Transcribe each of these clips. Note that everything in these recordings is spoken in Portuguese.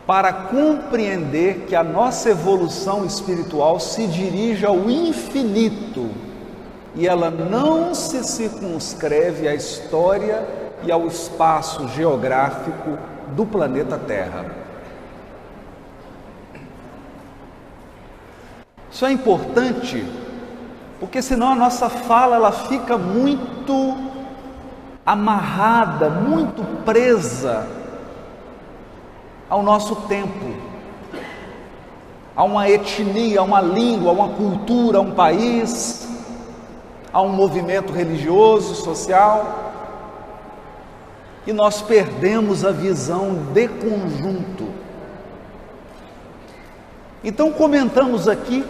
para compreender que a nossa evolução espiritual se dirige ao infinito e ela não se circunscreve à história e ao espaço geográfico do planeta Terra. Isso é importante, porque senão a nossa fala ela fica muito amarrada, muito presa ao nosso tempo, a uma etnia, a uma língua, a uma cultura, a um país, a um movimento religioso, social, e nós perdemos a visão de conjunto. Então comentamos aqui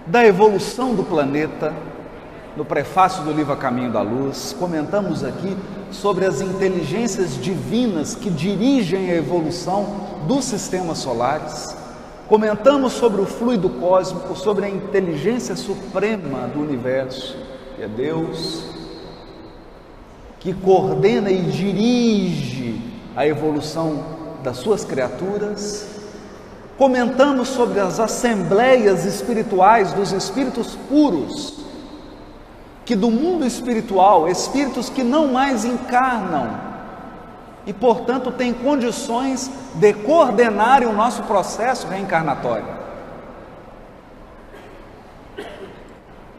da evolução do planeta, no prefácio do livro A Caminho da Luz, comentamos aqui sobre as inteligências divinas que dirigem a evolução dos sistemas solares, comentamos sobre o fluido cósmico, sobre a inteligência suprema do universo, que é Deus, que coordena e dirige a evolução das suas criaturas. Comentamos sobre as assembleias espirituais dos espíritos puros, que do mundo espiritual, espíritos que não mais encarnam e, portanto, têm condições de coordenarem o nosso processo reencarnatório.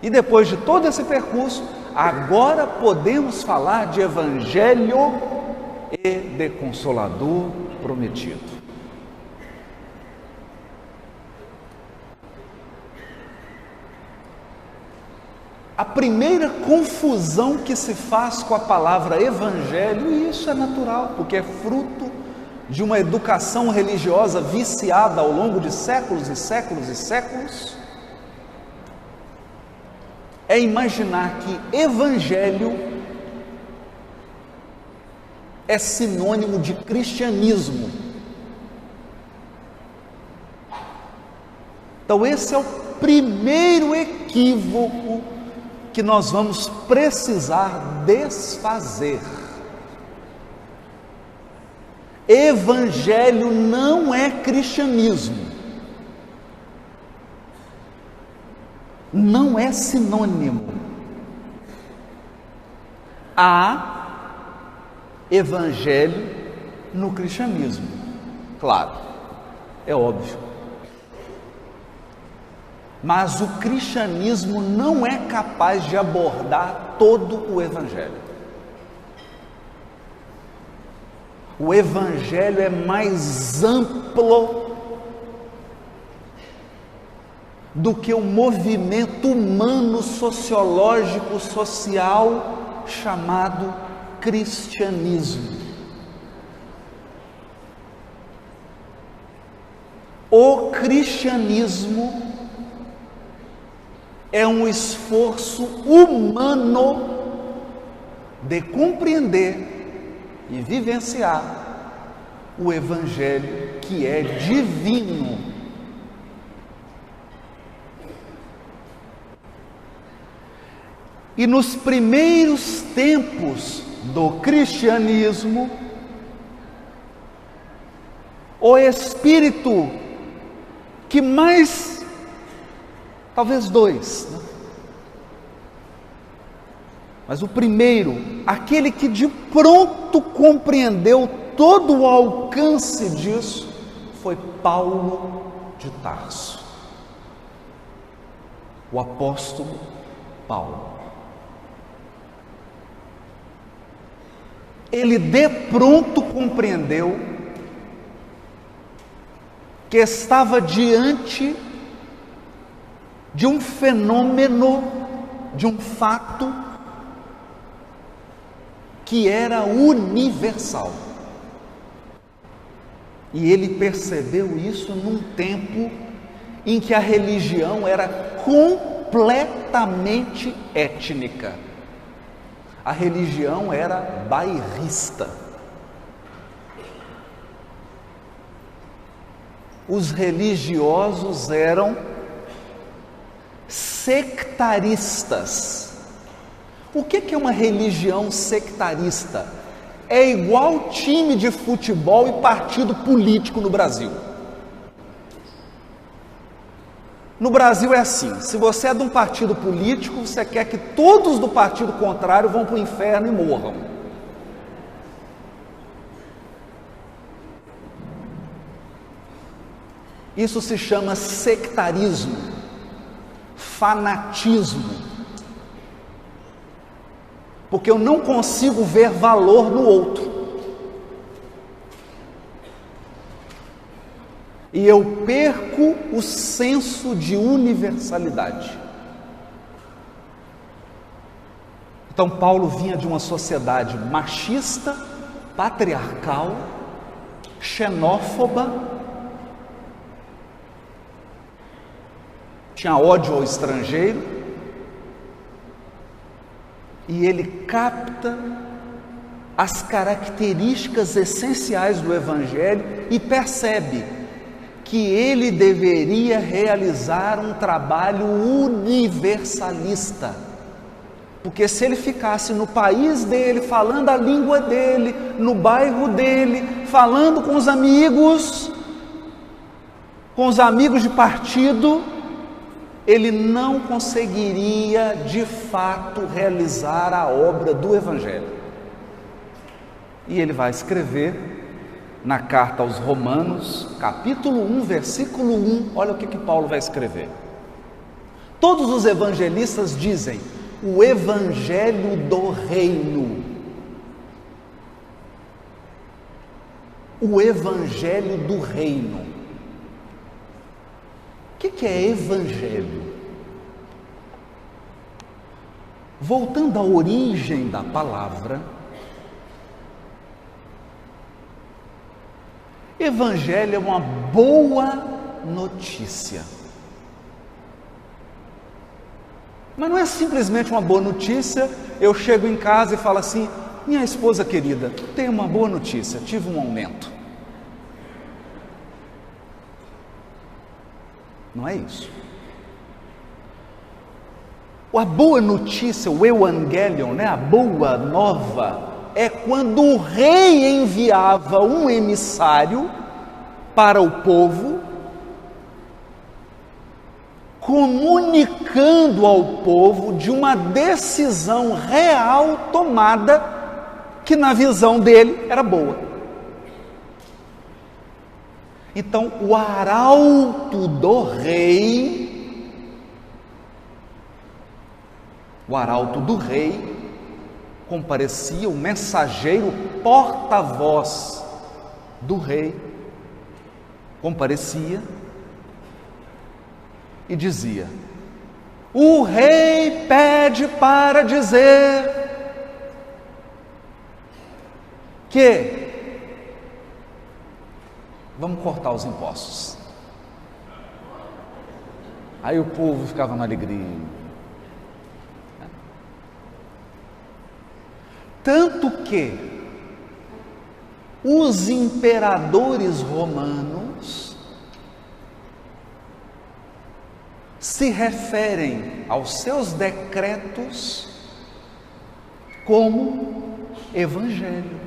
E depois de todo esse percurso, agora podemos falar de Evangelho e de Consolador prometido. A primeira confusão que se faz com a palavra evangelho, e isso é natural, porque é fruto de uma educação religiosa viciada ao longo de séculos e séculos e séculos, é imaginar que evangelho é sinônimo de cristianismo. Então esse é o primeiro equívoco que nós vamos precisar desfazer. Evangelho não é cristianismo, não é sinônimo. Há evangelho no cristianismo, claro, é óbvio. Mas o cristianismo não é capaz de abordar todo o evangelho. O evangelho é mais amplo do que o movimento humano, sociológico, social chamado cristianismo. O cristianismo é um esforço humano de compreender e vivenciar o Evangelho que é divino. E nos primeiros tempos do cristianismo, o espírito que mais, talvez dois, né? Mas o primeiro, aquele que de pronto compreendeu todo o alcance disso, foi Paulo de Tarso, o apóstolo Paulo. Ele de pronto compreendeu que estava diante de um fenômeno, de um fato que era universal. E ele percebeu isso num tempo em que a religião era completamente étnica. A religião era bairrista. Os religiosos eram sectaristas. O que é uma religião sectarista? é igual time de futebol e partido político no Brasil. No Brasil é assim, se você é de um partido político, você quer que todos do partido contrário vão para o inferno e morram. Isso se chama sectarismo, fanatismo. Porque eu não consigo ver valor no outro. E eu perco o senso de universalidade. Então Paulo vinha de uma sociedade machista, patriarcal, xenófoba, tinha ódio ao estrangeiro, e ele capta as características essenciais do Evangelho e percebe que ele deveria realizar um trabalho universalista. Porque se ele ficasse no país dele, falando a língua dele, no bairro dele, falando com os amigos de partido, ele não conseguiria de fato realizar a obra do Evangelho. E ele vai escrever na carta aos Romanos, capítulo 1, versículo 1, olha o que Paulo vai escrever. Todos os evangelistas dizem o Evangelho do Reino. O Evangelho do Reino. O que é Evangelho? Voltando à origem da palavra, Evangelho é uma boa notícia. Mas não é simplesmente uma boa notícia, eu chego em casa e falo assim, minha esposa querida, tenho uma boa notícia, tive um aumento. Não é isso. A boa notícia, o Evangelion, a boa nova, é quando o rei enviava um emissário para o povo, comunicando ao povo de uma decisão real tomada, que na visão dele era boa. Então, o arauto do rei, comparecia, o mensageiro, porta-voz do rei, comparecia e dizia: o rei pede para dizer que vamos cortar os impostos. Aí o povo ficava na alegria. Tanto que os imperadores romanos se referem aos seus decretos como Evangelho.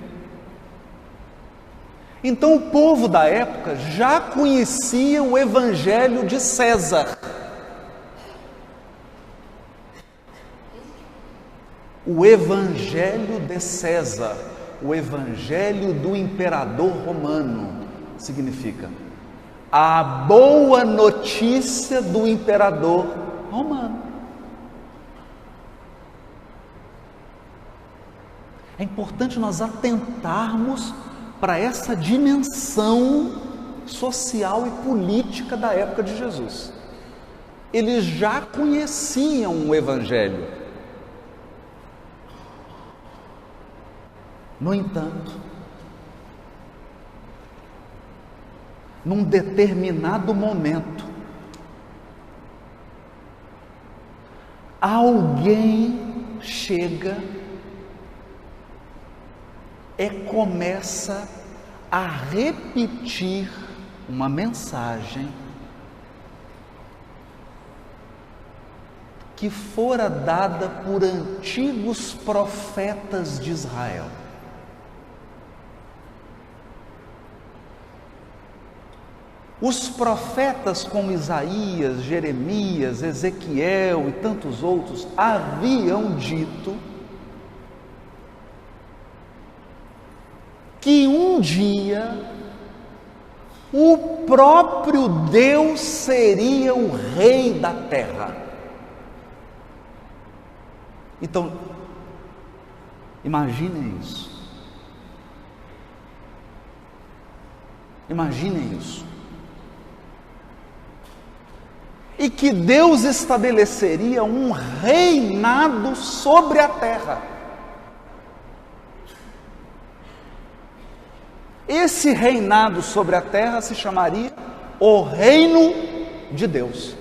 Então o povo da época já conhecia o Evangelho de César. O Evangelho de César, o Evangelho do imperador romano, significa a boa notícia do imperador romano. É importante nós atentarmos para essa dimensão social e política da época de Jesus. Eles já conheciam o Evangelho. No entanto, num determinado momento, alguém chega e começa a repetir uma mensagem que fora dada por antigos profetas de Israel. Os profetas como Isaías, Jeremias, Ezequiel e tantos outros haviam dito que um dia o próprio Deus seria o rei da terra. Então, imaginem isso. Imaginem isso. E que Deus estabeleceria um reinado sobre a terra. Esse reinado sobre a terra se chamaria o reino de Deus.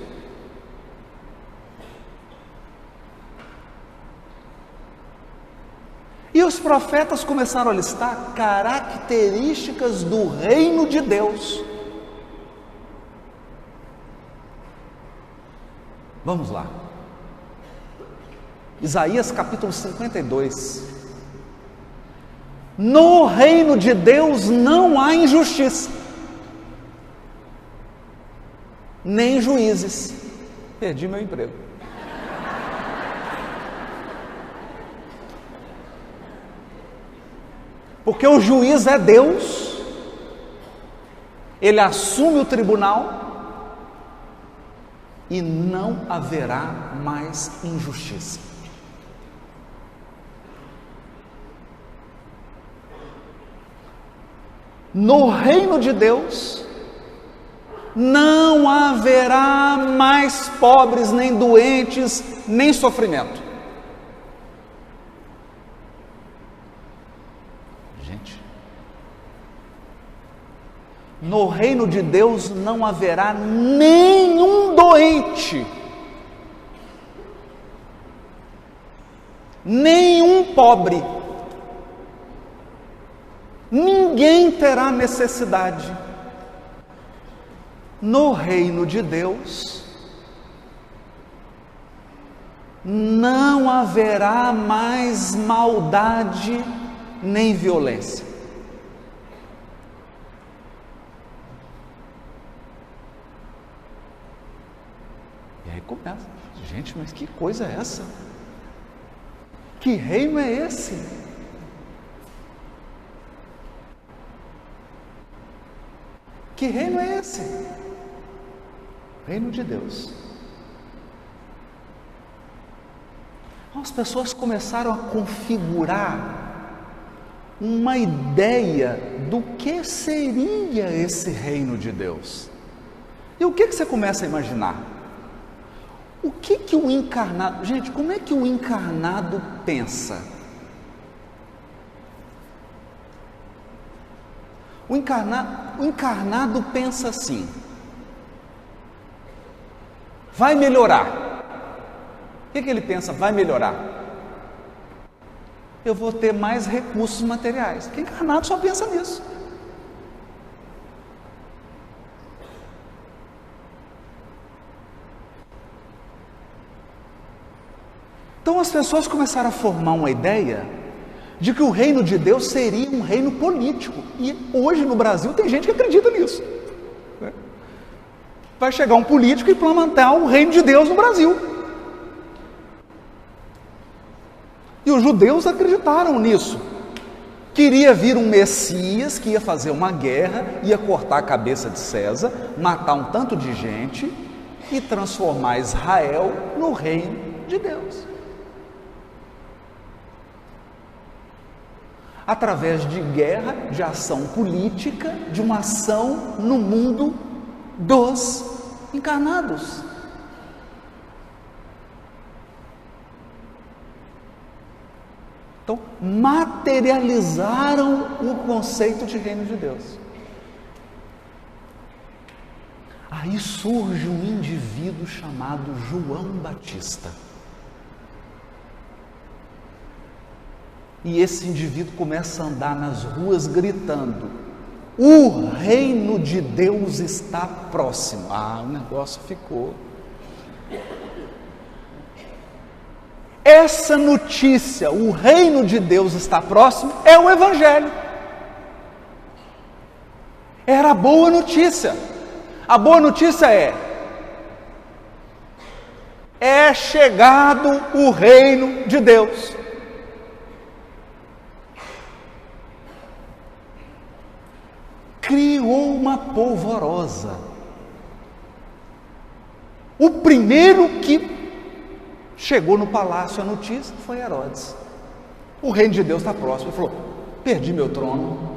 E os profetas começaram a listar características do reino de Deus. Vamos lá. Isaías capítulo 52. No reino de Deus não há injustiça, nem juízes. Perdi meu emprego. Porque o juiz é Deus, ele assume o tribunal e não haverá mais injustiça. No reino de Deus não haverá mais pobres, nem doentes, nem sofrimento. Gente, no reino de Deus não haverá nenhum doente, nenhum pobre. Ninguém terá necessidade. No reino de Deus não haverá mais maldade nem violência. E aí começa, gente, mas que coisa é essa? Que reino é esse? Que reino é esse? Reino de Deus. As pessoas começaram a configurar uma ideia do que seria esse reino de Deus. E o que você começa a imaginar? O que o encarnado... Gente, como é que o encarnado pensa? O encarnado pensa assim: vai melhorar. O que ele pensa? Vai melhorar. Eu vou ter mais recursos materiais. Porque encarnado só pensa nisso. Então as pessoas começaram a formar uma ideia de que o reino de Deus seria um reino político. E hoje no Brasil tem gente que acredita nisso. Vai chegar um político e implementar o reino de Deus no Brasil. E os judeus acreditaram nisso. Queria vir um Messias que ia fazer uma guerra, ia cortar a cabeça de César, matar um tanto de gente e transformar Israel no reino de Deus. Através de guerra, de ação política, de uma ação no mundo dos encarnados. Então, materializaram o conceito de reino de Deus. Aí surge um indivíduo chamado João Batista. E esse indivíduo começa a andar nas ruas gritando: o reino de Deus está próximo. O negócio ficou. Essa notícia, o reino de Deus está próximo, é o Evangelho. Era boa notícia. A boa notícia é chegado o reino de Deus. Criou uma polvorosa. O primeiro que chegou no palácio a notícia foi Herodes. O reino de Deus está próximo. Ele falou: perdi meu trono.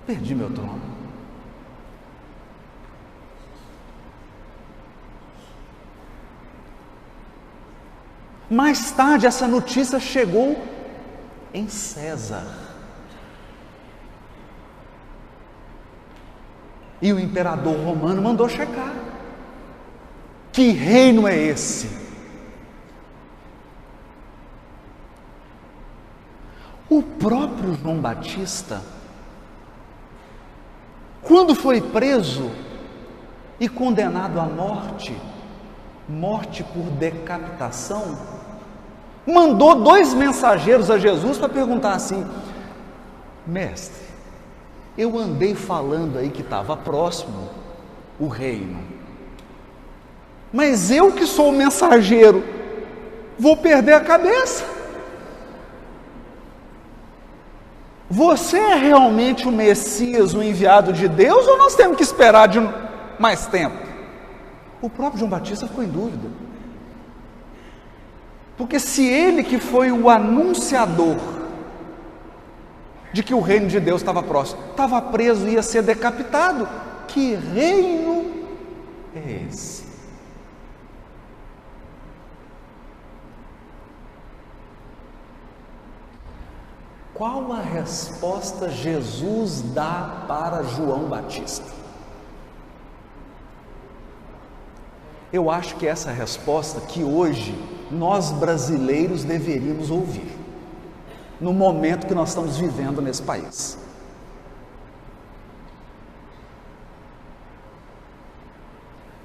Perdi meu trono. Mais tarde, essa notícia chegou em César. E o imperador romano mandou checar. Que reino é esse? O próprio João Batista, quando foi preso e condenado à morte por decapitação, mandou 2 mensageiros a Jesus para perguntar assim: mestre, eu andei falando aí que estava próximo o reino, mas eu que sou o mensageiro, vou perder a cabeça. Você é realmente o Messias, o enviado de Deus, ou nós temos que esperar de mais tempo? O próprio João Batista ficou em dúvida. Porque se ele, que foi o anunciador de que o reino de Deus estava próximo, estava preso e ia ser decapitado, que reino é esse? Qual a resposta Jesus dá para João Batista? Eu acho que essa resposta que hoje nós brasileiros deveríamos ouvir, no momento que nós estamos vivendo nesse país.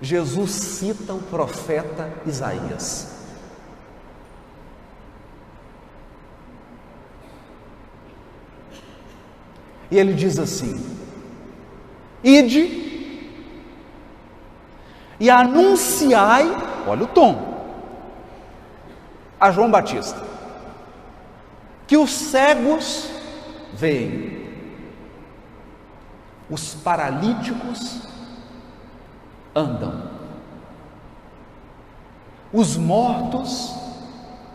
Jesus cita o profeta Isaías. E ele diz assim: ide e anunciai, olha o tom, a João Batista, que os cegos veem, os paralíticos andam, os mortos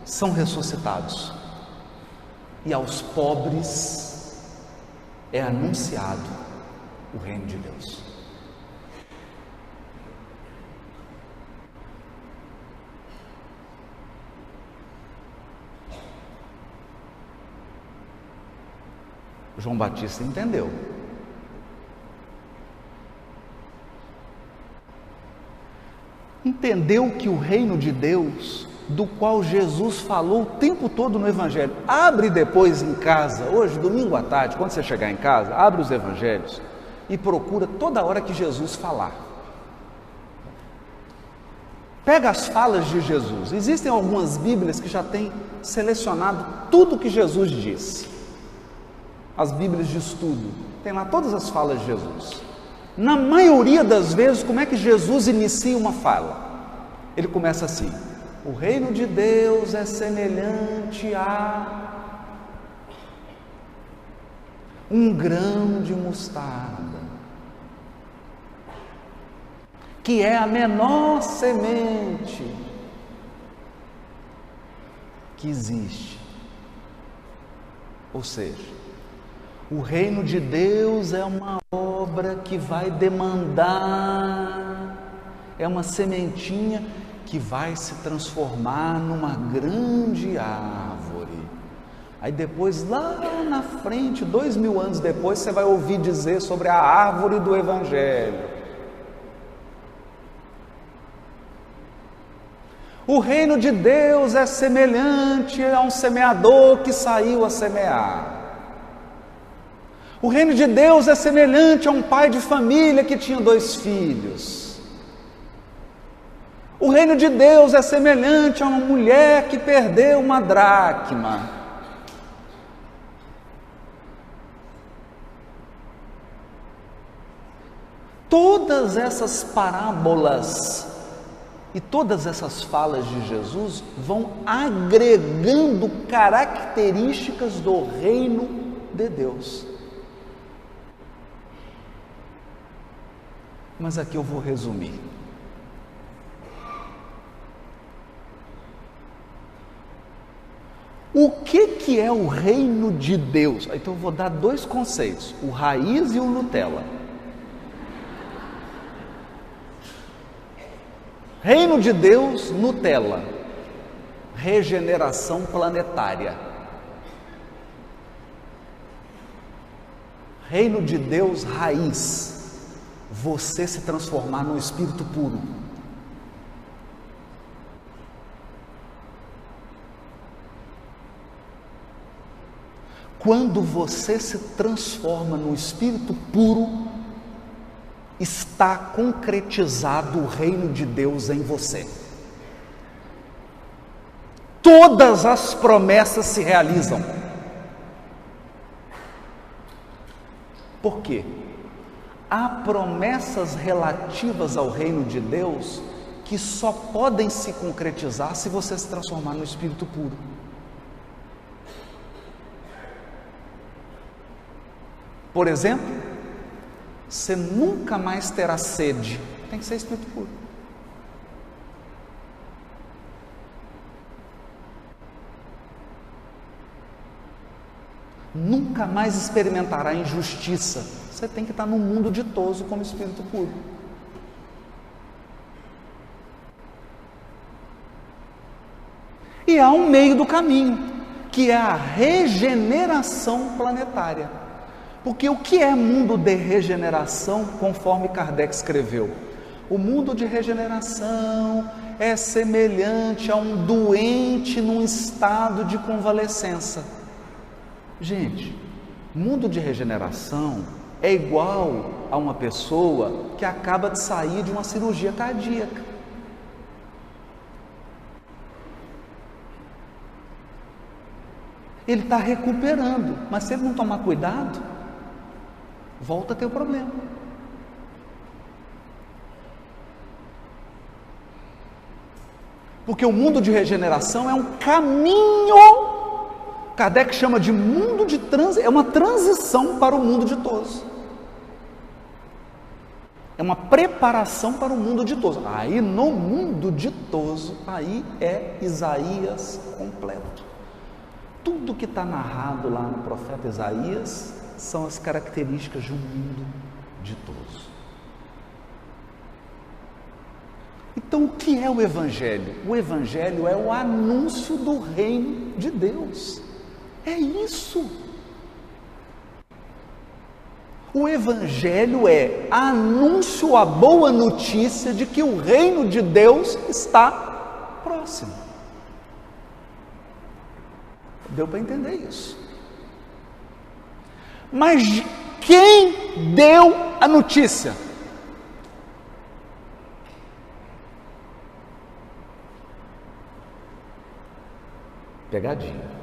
são ressuscitados, e aos pobres é anunciado o reino de Deus. João Batista entendeu. Entendeu que o reino de Deus, do qual Jesus falou o tempo todo no Evangelho. Abre depois em casa, hoje, domingo à tarde, quando você chegar em casa, abre os Evangelhos e procura toda hora que Jesus falar. Pega as falas de Jesus. Existem algumas Bíblias que já têm selecionado tudo o que Jesus disse. As Bíblias de estudo, tem lá todas as falas de Jesus. Na maioria das vezes, como é que Jesus inicia uma fala? Ele começa assim: o reino de Deus é semelhante a um grão de mostarda, que é a menor semente que existe. Ou seja, o reino de Deus é uma obra que vai demandar, é uma sementinha que vai se transformar numa grande árvore. Aí depois, lá na frente, 2000 anos depois, você vai ouvir dizer sobre a árvore do Evangelho. O reino de Deus é semelhante a um semeador que saiu a semear. O reino de Deus é semelhante a um pai de família que tinha 2 filhos. O reino de Deus é semelhante a uma mulher que perdeu uma dracma. Todas essas parábolas e todas essas falas de Jesus vão agregando características do reino de Deus. Mas aqui eu vou resumir. O que é o reino de Deus? Então eu vou dar dois conceitos, o raiz e o Nutella. Reino de Deus, Nutella, regeneração planetária. Reino de Deus, raiz, você se transformar num espírito puro. Quando você se transforma num espírito puro, está concretizado o reino de Deus em você. Todas as promessas se realizam. Por quê? Há promessas relativas ao reino de Deus que só podem se concretizar se você se transformar no espírito puro. Por exemplo, você nunca mais terá sede. Tem que ser espírito puro. Nunca mais experimentará injustiça. Você tem que estar num mundo ditoso como espírito puro. E há um meio do caminho, que é a regeneração planetária. Porque o que é mundo de regeneração, conforme Kardec escreveu? O mundo de regeneração é semelhante a um doente num estado de convalescença. Gente, mundo de regeneração é igual a uma pessoa que acaba de sair de uma cirurgia cardíaca. Ele está recuperando, mas se ele não tomar cuidado, volta a ter o problema. Porque o mundo de regeneração é um caminho, Kardec chama de mundo de transição, é uma transição para o mundo ditoso. É uma preparação para o mundo ditoso. Aí no mundo ditoso, aí é Isaías completo. Tudo que está narrado lá no profeta Isaías são as características de um mundo ditoso. Então, o que é o Evangelho? O Evangelho é o anúncio do reino de Deus. É isso. O Evangelho é anúncio, a boa notícia de que o reino de Deus está próximo. Deu para entender isso. Mas quem deu a notícia? Pegadinha.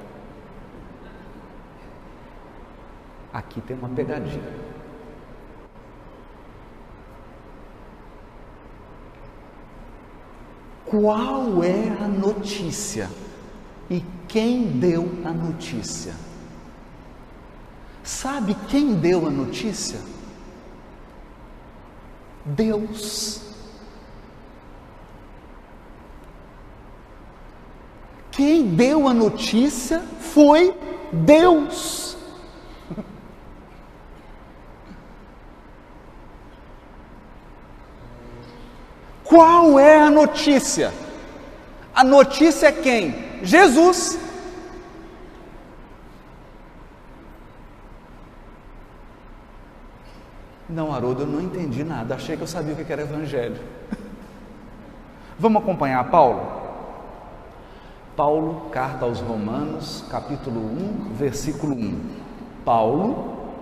Aqui tem uma pegadinha. Qual é a notícia? E quem deu a notícia? Sabe quem deu a notícia? Deus. Quem deu a notícia foi Deus. Qual é a notícia? A notícia é quem? Jesus. Não, Haroldo, eu não entendi nada, achei que eu sabia o que era evangelho. Vamos acompanhar Paulo? Paulo, carta aos Romanos, capítulo 1, versículo 1. Paulo,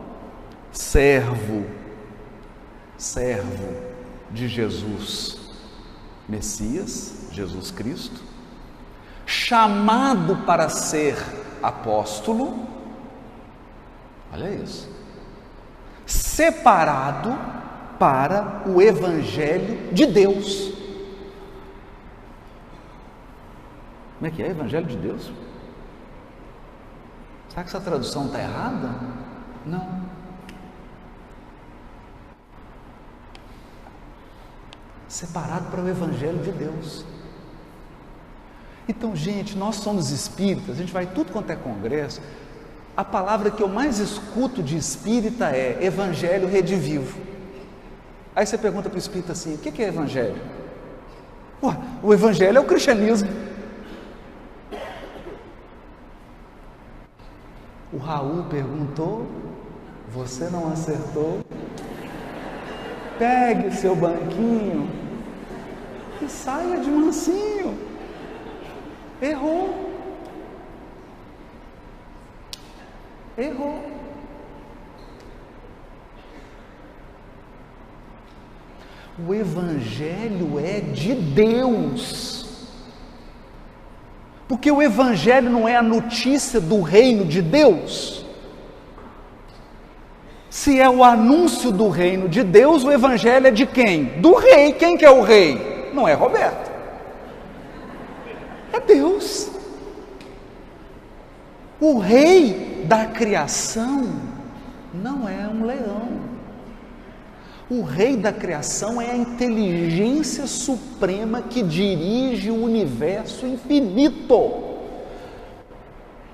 servo de Jesus, Messias, Jesus Cristo, chamado para ser apóstolo, olha isso, separado para o Evangelho de Deus. Como é que é? Evangelho de Deus? Será que essa tradução está errada? Não. Separado para o Evangelho de Deus. Então, gente, nós somos espíritas, a gente vai tudo quanto é congresso. A palavra que eu mais escuto de espírita é Evangelho Redivivo. Aí você pergunta para o espírita assim: o que é Evangelho? Ué, o Evangelho é o cristianismo. O Raul perguntou, você não acertou. Pegue o seu banquinho e saia de mansinho. Errou. Errou. O Evangelho é de Deus. Porque o Evangelho não é a notícia do reino de Deus. Se é o anúncio do reino de Deus, o Evangelho é de quem? Do rei. Quem que é o rei? Não é Roberto. É Deus. O rei da criação não é um leão. O rei da criação é a inteligência suprema que dirige o universo infinito.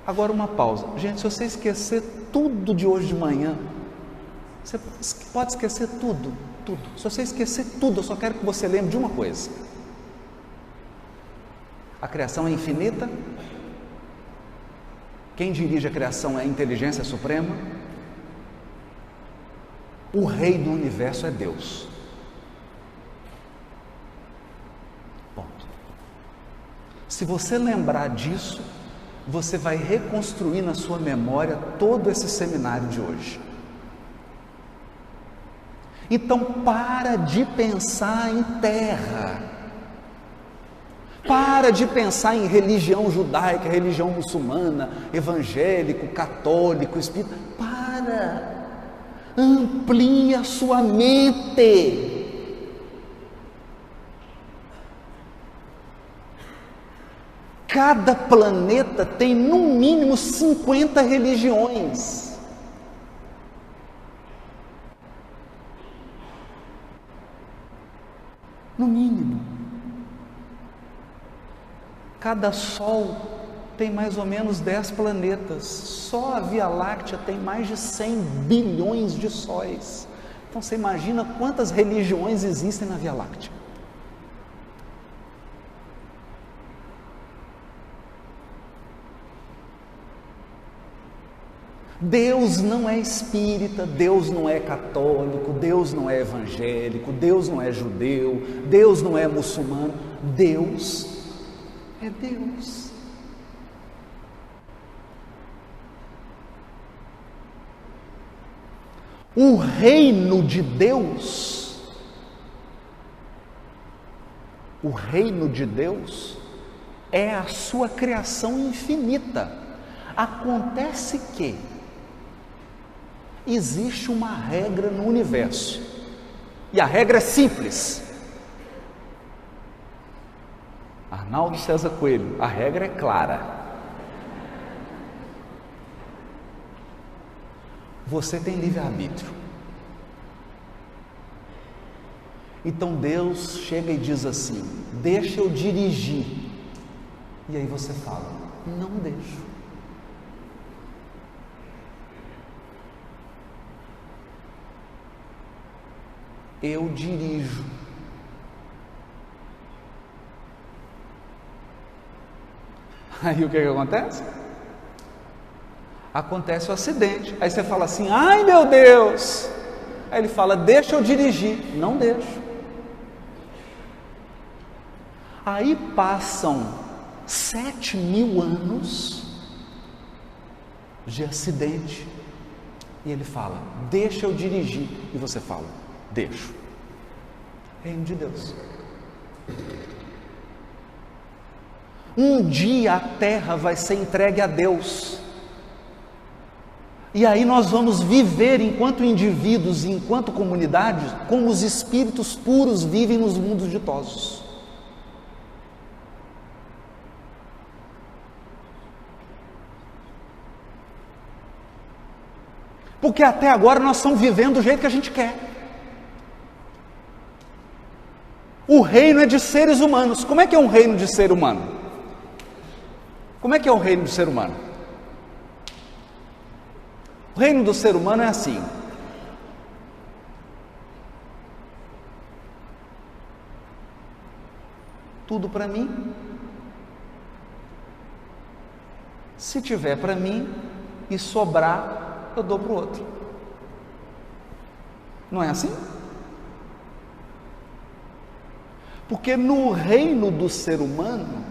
Agora uma pausa. Gente, se você esquecer tudo de hoje de manhã, você pode esquecer tudo. Se você esquecer tudo, eu só quero que você lembre de uma coisa. A criação é infinita. Quem dirige a criação é a inteligência suprema. O rei do universo é Deus. Ponto. Se você lembrar disso, você vai reconstruir na sua memória todo esse seminário de hoje. Então, para de pensar em terra. Para de pensar em religião judaica, religião muçulmana, evangélico, católico, espírita. Para. Amplie a sua mente. Cada planeta tem no mínimo 50 religiões. No mínimo. Cada sol tem mais ou menos 10 planetas. Só a Via Láctea tem mais de 100 bilhões de sóis. Então você imagina quantas religiões existem na Via Láctea. Deus não é espírita, Deus não é católico, Deus não é evangélico, Deus não é judeu, Deus não é muçulmano. Deus é Deus. O reino de Deus, é a sua criação infinita. Acontece que existe uma regra no universo, e a regra é simples. Arnaldo César Coelho, a regra é clara. Você tem livre-arbítrio. Então Deus chega e diz assim: deixa eu dirigir. E aí você fala: não deixo. Eu dirijo. Aí o que acontece? Acontece o acidente. Aí você fala assim: ai meu Deus. Aí ele fala: deixa eu dirigir. Não deixo. Aí passam 7.000 anos de acidente. E ele fala: deixa eu dirigir. E você fala: deixo. Reino de Deus. Um dia a terra vai ser entregue a Deus. E aí nós vamos viver enquanto indivíduos e enquanto comunidades como os espíritos puros vivem nos mundos ditosos. Porque até agora nós estamos vivendo do jeito que a gente quer. O reino é de seres humanos. Como é que é um reino de ser humano? Como é que é o reino do ser humano? O reino do ser humano é assim. Tudo para mim. Se tiver para mim e sobrar, eu dou para o outro. Não é assim? Porque no reino do ser humano,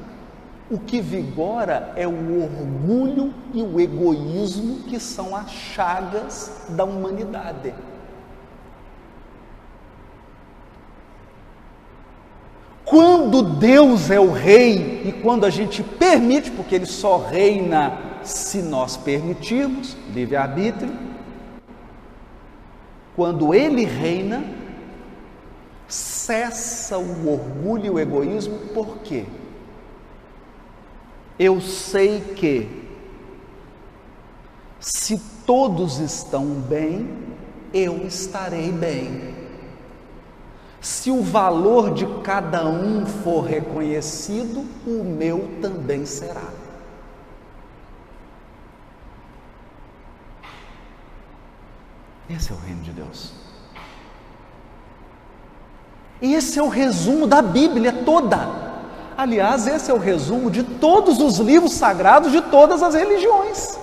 o que vigora é o orgulho e o egoísmo, que são as chagas da humanidade. Quando Deus é o rei e quando a gente permite, porque Ele só reina se nós permitirmos, livre-arbítrio, quando Ele reina, cessa o orgulho e o egoísmo. Por quê? Eu sei que se todos estão bem, eu estarei bem. Se o valor de cada um for reconhecido, o meu também será. Esse é o reino de Deus. E esse é o resumo da Bíblia toda. Aliás, esse é o resumo de todos os livros sagrados de todas as religiões.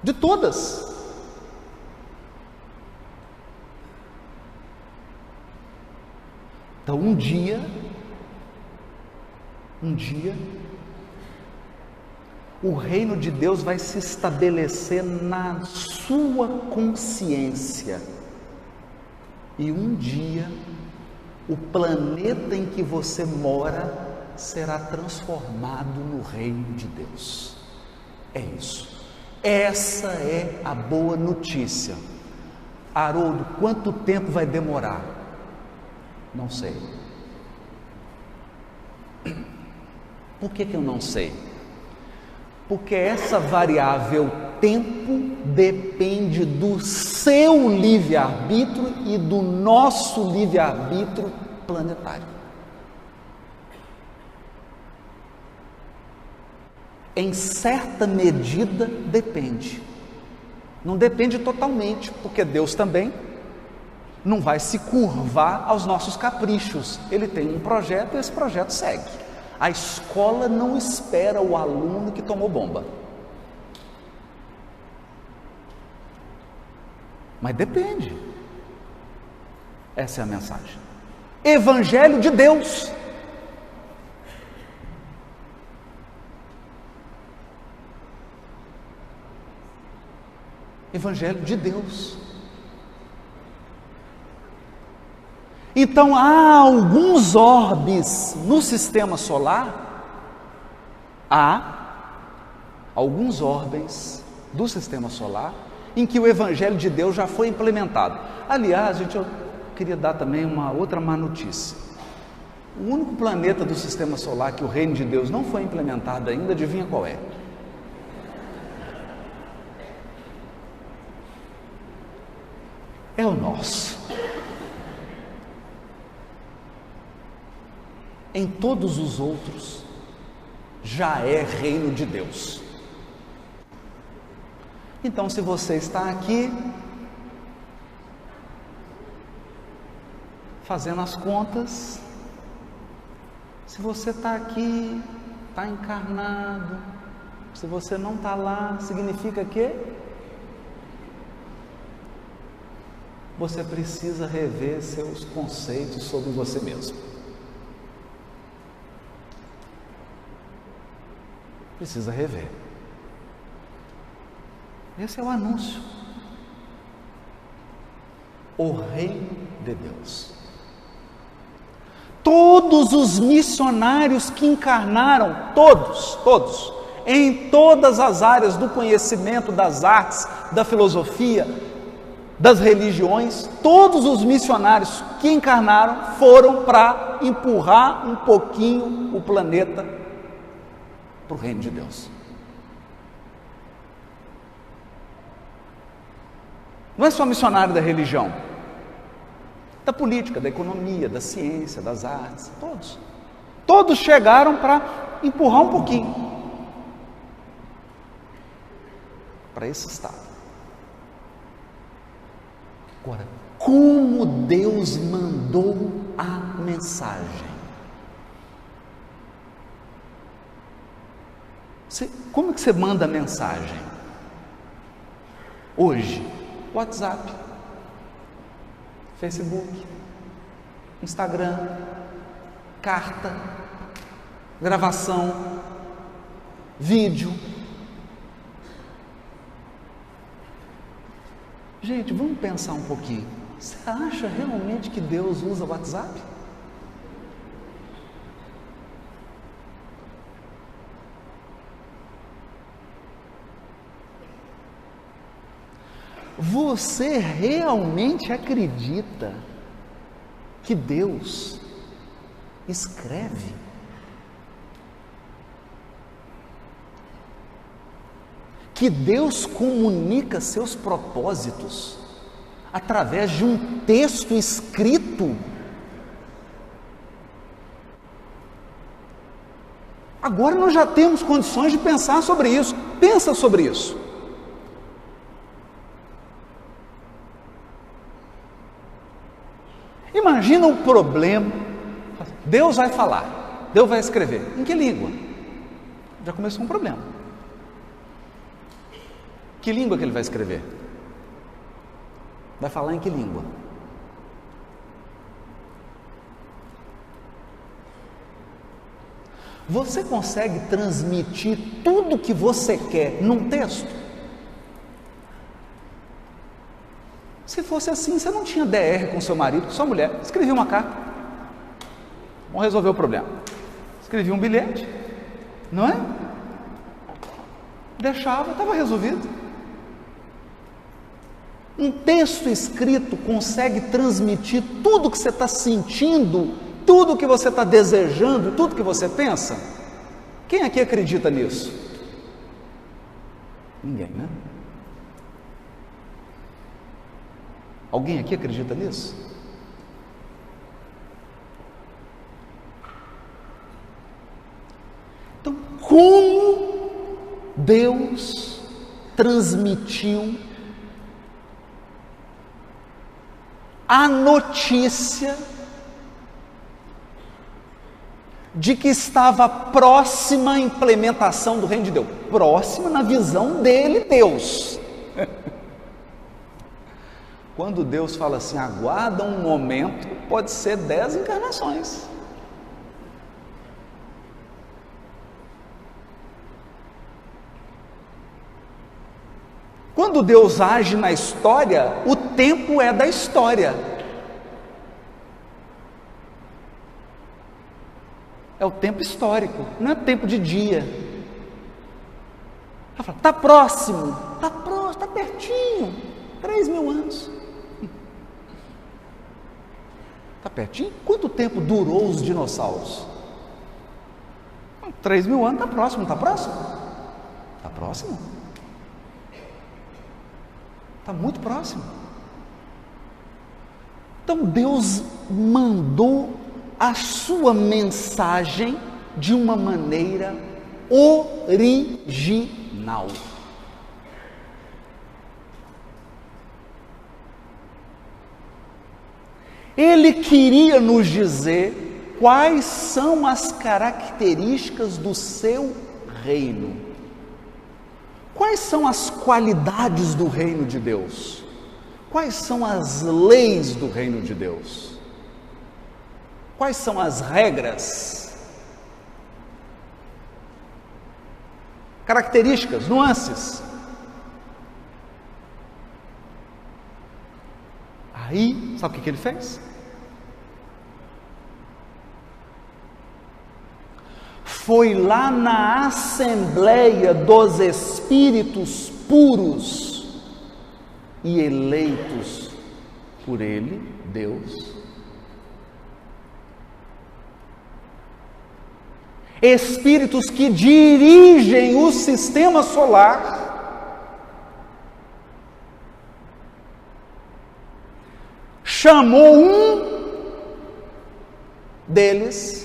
De todas. Então, um dia, o reino de Deus vai se estabelecer na sua consciência. E um dia, o planeta em que você mora será transformado no reino de Deus. É isso. Essa é a boa notícia. Haroldo, quanto tempo vai demorar? Não sei. Por que eu não sei? Porque essa variável tempo depende do seu livre-arbítrio e do nosso livre-arbítrio planetário. Em certa medida depende. Não depende totalmente, porque Deus também não vai se curvar aos nossos caprichos. Ele tem um projeto e esse projeto segue. A escola não espera o aluno que tomou bomba. Mas depende. Essa é a mensagem. Evangelho de Deus. Evangelho de Deus. Então há alguns orbes no sistema solar, alguns orbes do sistema solar em que o Evangelho de Deus já foi implementado. Aliás, gente, eu queria dar também uma outra má notícia. O único planeta do sistema solar que o reino de Deus não foi implementado ainda, adivinha qual é? É o nosso. Em todos os outros, já é reino de Deus. Então, se você está aqui, fazendo as contas, se você está aqui, está encarnado, se você não está lá, significa que você precisa rever seus conceitos sobre você mesmo. Precisa rever. Esse é o anúncio. O reino de Deus. Todos os missionários que encarnaram, todos, em todas as áreas do conhecimento, das artes, da filosofia, das religiões, todos os missionários que encarnaram foram para empurrar um pouquinho o planeta para o reino de Deus. Não é só missionário da religião, da política, da economia, da ciência, das artes, todos chegaram para empurrar um pouquinho para esse estado. Agora, como Deus mandou a mensagem? Como que você manda a mensagem? Hoje, WhatsApp, Facebook, Instagram, carta, gravação, vídeo. Gente, vamos pensar um pouquinho. Você acha realmente que Deus usa o WhatsApp? Você realmente acredita que Deus escreve? Que Deus comunica seus propósitos através de um texto escrito? Agora nós já temos condições de pensar sobre isso. Pensa sobre isso. Imagina um problema. Deus vai falar, Deus vai escrever. Em que língua? Já começou um problema. Que língua que ele vai escrever? Vai falar em que língua? Você consegue transmitir tudo o que você quer num texto? Se fosse assim, você não tinha DR com seu marido, com sua mulher. Escrevia uma carta. Vamos resolver o problema. Escrevia um bilhete, não é? Deixava, estava resolvido. Um texto escrito consegue transmitir tudo que você está sentindo, tudo que você está desejando, tudo que você pensa. Quem aqui acredita nisso? Ninguém, né? Alguém aqui acredita nisso? Então, como Deus transmitiu a notícia de que estava próxima a implementação do reino de Deus? Próxima na visão dele, Deus. Quando Deus fala assim, aguarda um momento, pode ser 10 encarnações. Quando Deus age na história, o tempo é da história. É o tempo histórico, não é tempo de dia. Está próximo, está pertinho, 3.000 anos. Está pertinho? Quanto tempo durou os dinossauros? 3.000 anos, está próximo, está próximo? Está próximo. Está muito próximo. Então Deus mandou a sua mensagem de uma maneira original. Ele queria nos dizer quais são as características do seu reino. Quais são as qualidades do reino de Deus? Quais são as leis do reino de Deus? Quais são as regras? Características, nuances. Aí, sabe o que ele fez? foi lá na Assembleia dos Espíritos puros e eleitos por Ele, Deus. Espíritos que dirigem o sistema solar, chamou um deles,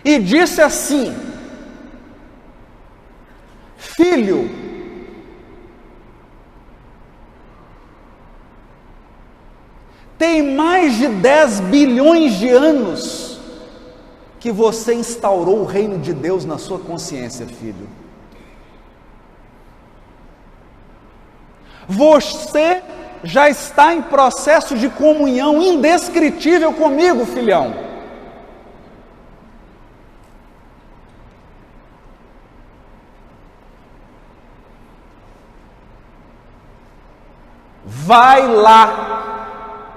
e disse assim: filho, tem mais de 10 bilhões de anos que você instaurou o reino de Deus na sua consciência, filho. Você já está em processo de comunhão indescritível comigo, filhão. Vai lá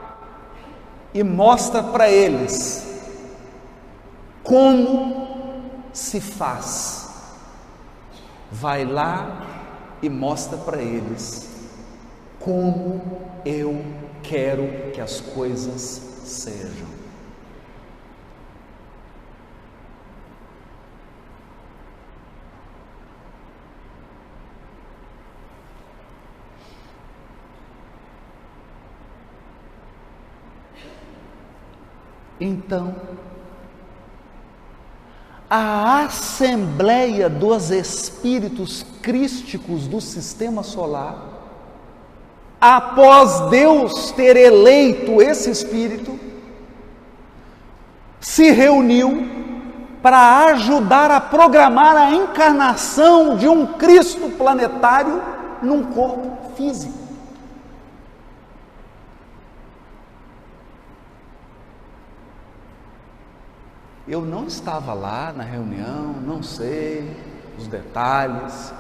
e mostra para eles como se faz. Vai lá e mostra para eles como eu quero que as coisas sejam. Então, a Assembleia dos Espíritos Crísticos do Sistema Solar, após Deus ter eleito esse Espírito, se reuniu para ajudar a programar a encarnação de um Cristo planetário num corpo físico. Eu não estava lá na reunião, não sei os detalhes,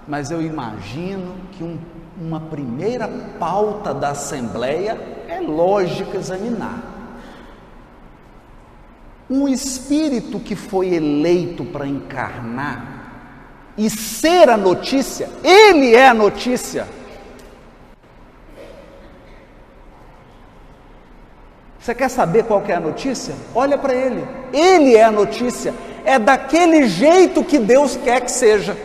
mas eu imagino que uma primeira pauta da Assembleia é lógico examinar. Um espírito que foi eleito para encarnar e ser a notícia, ele é a notícia. Você quer saber qual que é a notícia? Olha para ele. Ele é a notícia. É daquele jeito que Deus quer que seja.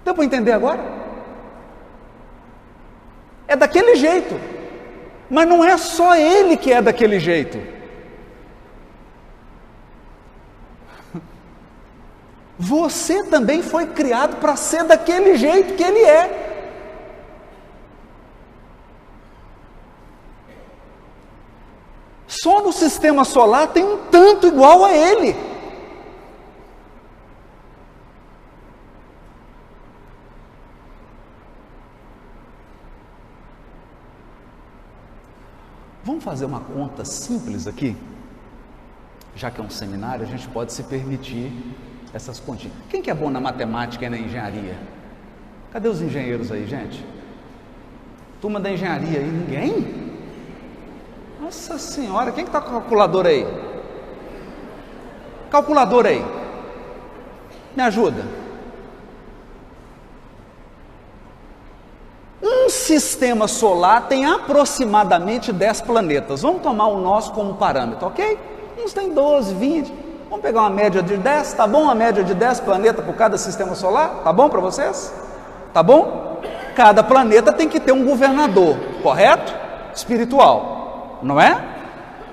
Deu para entender agora? É daquele jeito. Mas não é só ele que é daquele jeito. Você também foi criado para ser daquele jeito que ele é. Só no sistema solar tem um tanto igual a ele. Vamos fazer uma conta simples aqui? Já que é um seminário, a gente pode se permitir essas continhas. Quem que é bom na matemática e na engenharia? Cadê os engenheiros aí, gente? Turma da engenharia aí, ninguém? Nossa senhora, quem que está com a calculadora aí? Calculadora aí. Me ajuda. Um sistema solar tem aproximadamente 10 planetas. Vamos tomar o nosso como parâmetro, ok? Uns tem 12, 20. Vamos pegar uma média de 10, tá bom? Uma média de 10 planetas por cada sistema solar? Tá bom para vocês? Tá bom? Cada planeta tem que ter um governador, correto? Espiritual. Não é?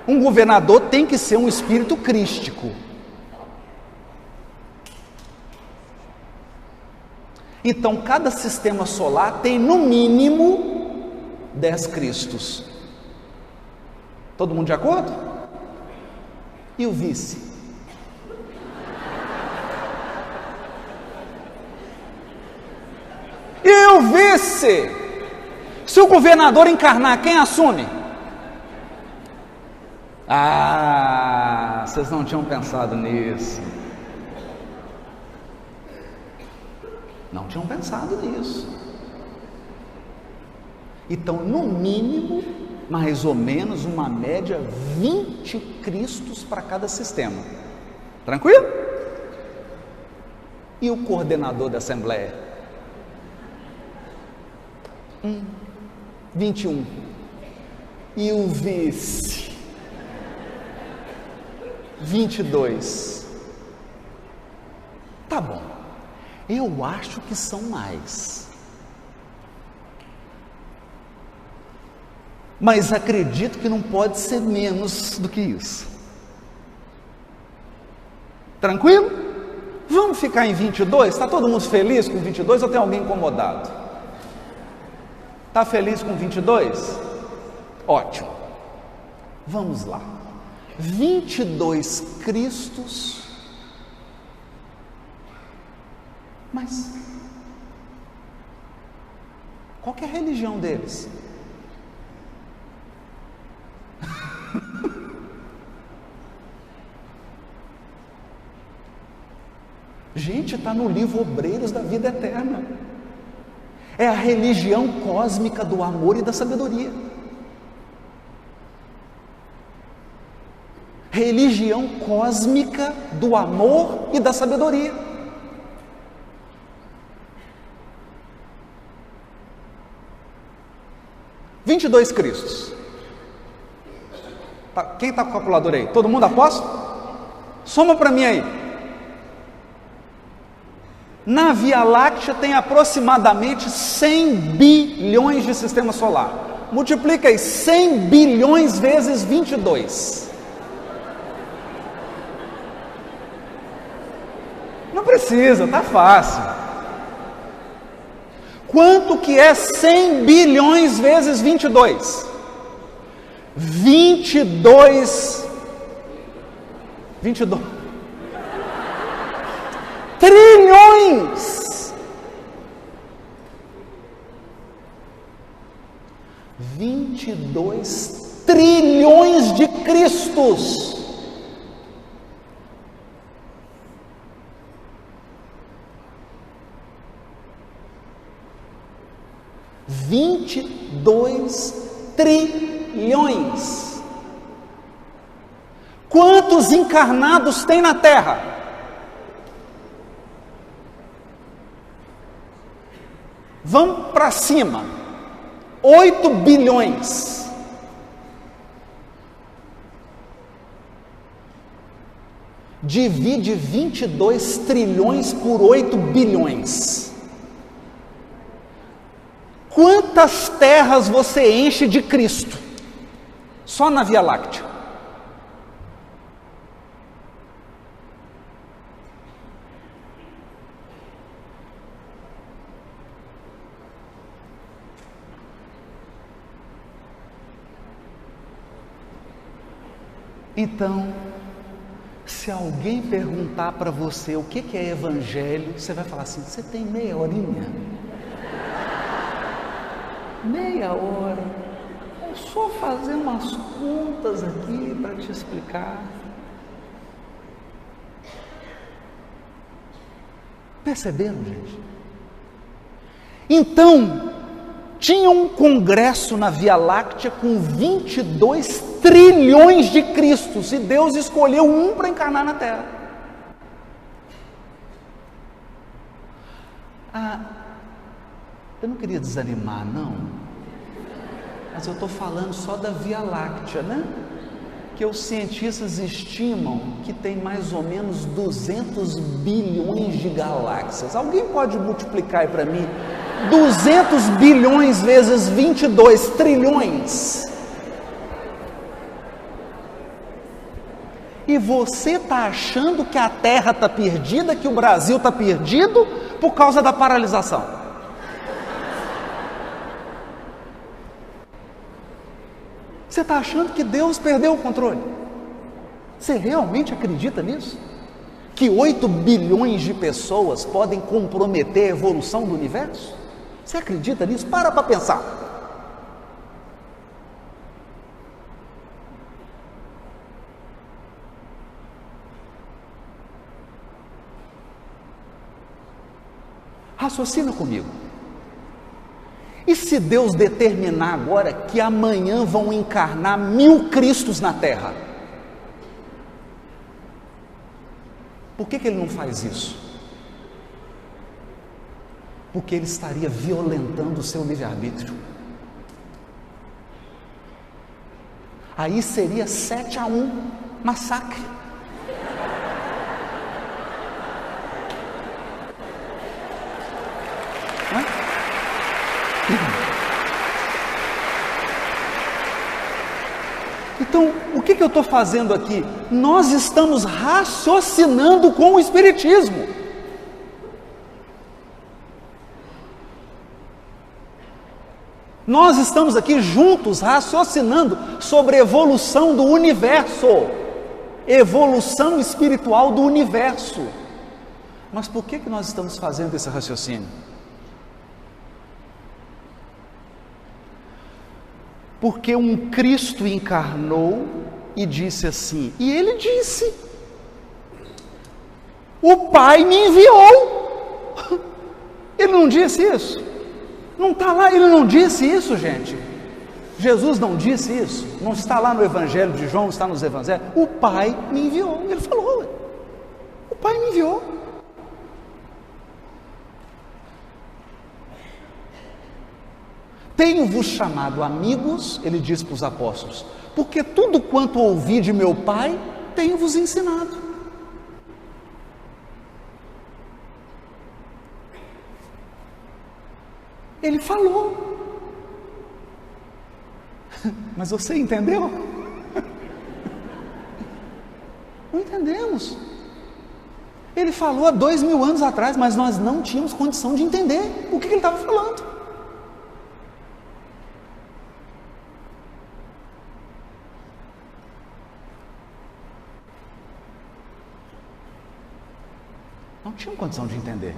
Um governador tem que ser um espírito crístico. Então, cada sistema solar tem no mínimo 10 Cristos. Todo mundo de acordo? E o vice? E o vice? Se o governador encarnar, quem assume? Ah, vocês não tinham pensado nisso. Não tinham pensado nisso. Então, no mínimo, mais ou menos, uma média, 20 Cristos para cada sistema. Tranquilo? E o coordenador da Assembleia? 21. E o vice? 22. Tá bom. Eu acho que são mais. Mas acredito que não pode ser menos do que isso. Tranquilo? Vamos ficar em 22? Está todo mundo feliz com 22 ou tem alguém incomodado? Está feliz com 22? Ótimo. Vamos lá. 22 Cristos. Mas qual que é a religião deles? Gente, está no livro Obreiros da Vida Eterna. É a religião cósmica do amor e da sabedoria. Religião cósmica do amor e da sabedoria. $22 Cristos. Quem está com o calculador aí? Todo mundo aposta? Soma para mim aí. Na Via Láctea tem aproximadamente 100 bilhões de sistema solar. Multiplica aí, 100 bilhões vezes 22. Não precisa, tá fácil. Quanto que é 100 bilhões vezes 22? 22 trilhões. 22 trilhões de Cristos. Trilhões. Quantos encarnados tem na Terra? Vamos para cima. 8 bilhões. Divide 22 trilhões por 8 bilhões. Quantas terras você enche de Cristo? Só na Via Láctea. Então, se alguém perguntar para você o que é evangelho, você vai falar assim: você tem meia horinha? Meia hora? É só fazer umas contas aqui para te explicar. Perceberam, gente? Então, tinha um congresso na Via Láctea com 22 trilhões de Cristos, e Deus escolheu um para encarnar na Terra. Eu não queria desanimar, não, mas eu estou falando só da Via Láctea, né? Que os cientistas estimam que tem mais ou menos 200 bilhões de galáxias. Alguém pode multiplicar aí para mim? 200 bilhões vezes 22 trilhões. E você está achando que a Terra está perdida, que o Brasil está perdido por causa da paralisação? Você está achando que Deus perdeu o controle? Você realmente acredita nisso? Que 8 bilhões de pessoas podem comprometer a evolução do universo? Você acredita nisso? Para pensar. Raciocina comigo. E se Deus determinar agora que amanhã vão encarnar 1000 Cristos na Terra? Por que Ele não faz isso? Porque Ele estaria violentando o seu livre-arbítrio. Aí seria 7-1, massacre. Então, o que eu estou fazendo aqui? Nós estamos raciocinando com o Espiritismo. Nós estamos aqui juntos raciocinando sobre a evolução do universo, evolução espiritual do universo. Mas por que nós estamos fazendo esse raciocínio? Porque um Cristo encarnou e disse assim, e Ele disse: o Pai me enviou. Ele não disse isso? Não está lá, Ele não disse isso, gente. Jesus não disse isso, não está lá no Evangelho de João, não está nos Evangelhos. O Pai me enviou, Ele falou, o Pai me enviou. Tenho-vos chamado amigos, Ele diz para os apóstolos, porque tudo quanto ouvi de meu Pai, tenho-vos ensinado. Ele falou. Mas você entendeu? Não entendemos. Ele falou há 2000 anos atrás, mas nós não tínhamos condição de entender o que ele estava falando. Não tinham condição de entender.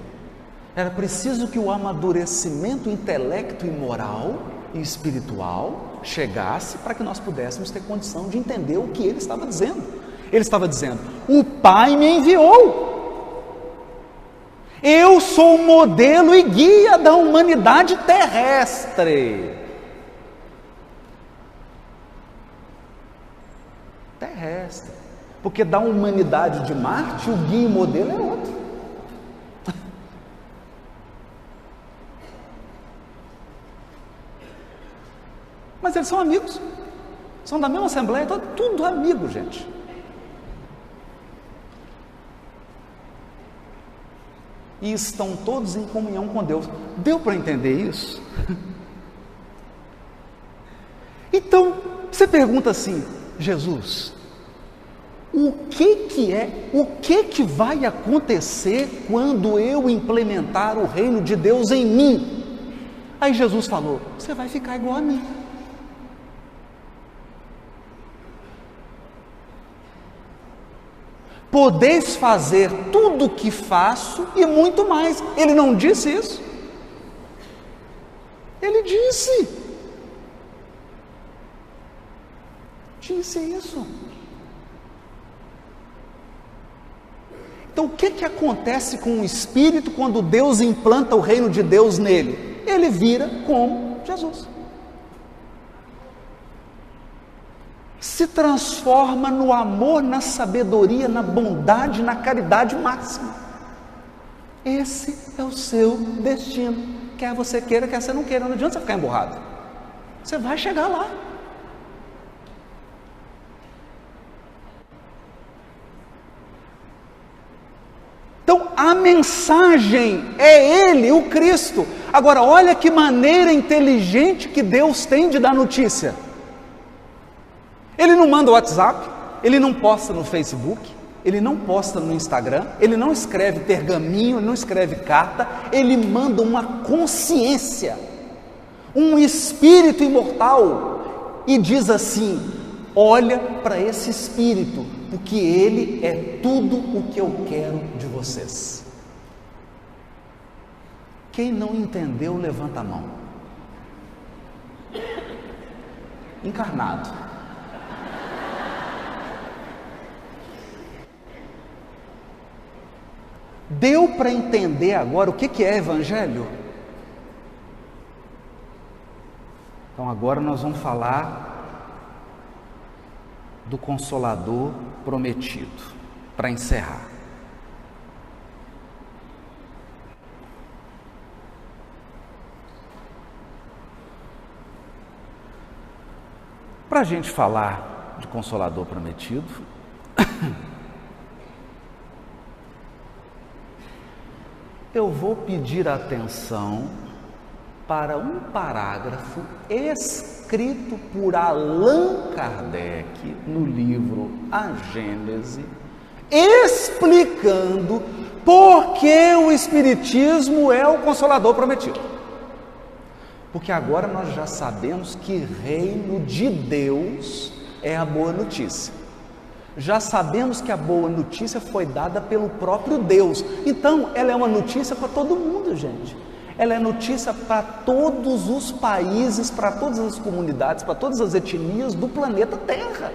Era preciso que o amadurecimento intelecto e moral e espiritual chegasse para que nós pudéssemos ter condição de entender o que ele estava dizendo. Ele estava dizendo: o Pai me enviou. Eu sou o modelo e guia da humanidade terrestre. Terrestre. Porque da humanidade de Marte, o guia e o modelo é outro. Mas eles são amigos, são da mesma assembleia, tudo amigo, gente. E estão todos em comunhão com Deus. Deu para entender isso? Então, você pergunta assim: Jesus, o que vai acontecer quando eu implementar o reino de Deus em mim? Aí Jesus falou: você vai ficar igual a mim. Podeis fazer tudo o que faço e muito mais. Ele não disse isso? Ele disse isso. Então o que acontece com o Espírito quando Deus implanta o reino de Deus nele? Ele vira como Jesus. Se transforma no amor, na sabedoria, na bondade, na caridade máxima. Esse é o seu destino. Quer você queira, quer você não queira. Não adianta você ficar emburrado. Você vai chegar lá. Então a mensagem é Ele, o Cristo. Agora olha que maneira inteligente que Deus tem de dar notícia. Ele não manda o WhatsApp, ele não posta no Facebook, ele não posta no Instagram, ele não escreve pergaminho, ele não escreve carta, ele manda uma consciência, um espírito imortal, e diz assim: olha para esse espírito, porque ele é tudo o que eu quero de vocês. Quem não entendeu, levanta a mão. Encarnado. Deu para entender agora o que é Evangelho? agora nós vamos falar do Consolador prometido, para encerrar. Para a gente falar de Consolador prometido, eu vou pedir atenção para um parágrafo escrito por Allan Kardec no livro A Gênese, explicando por que o Espiritismo é o Consolador prometido. Porque agora nós já sabemos que reino de Deus é a boa notícia. Já sabemos que a boa notícia foi dada pelo próprio Deus. Então, ela é uma notícia para todo mundo, gente. Ela é notícia para todos os países, para todas as comunidades, para todas as etnias do planeta Terra.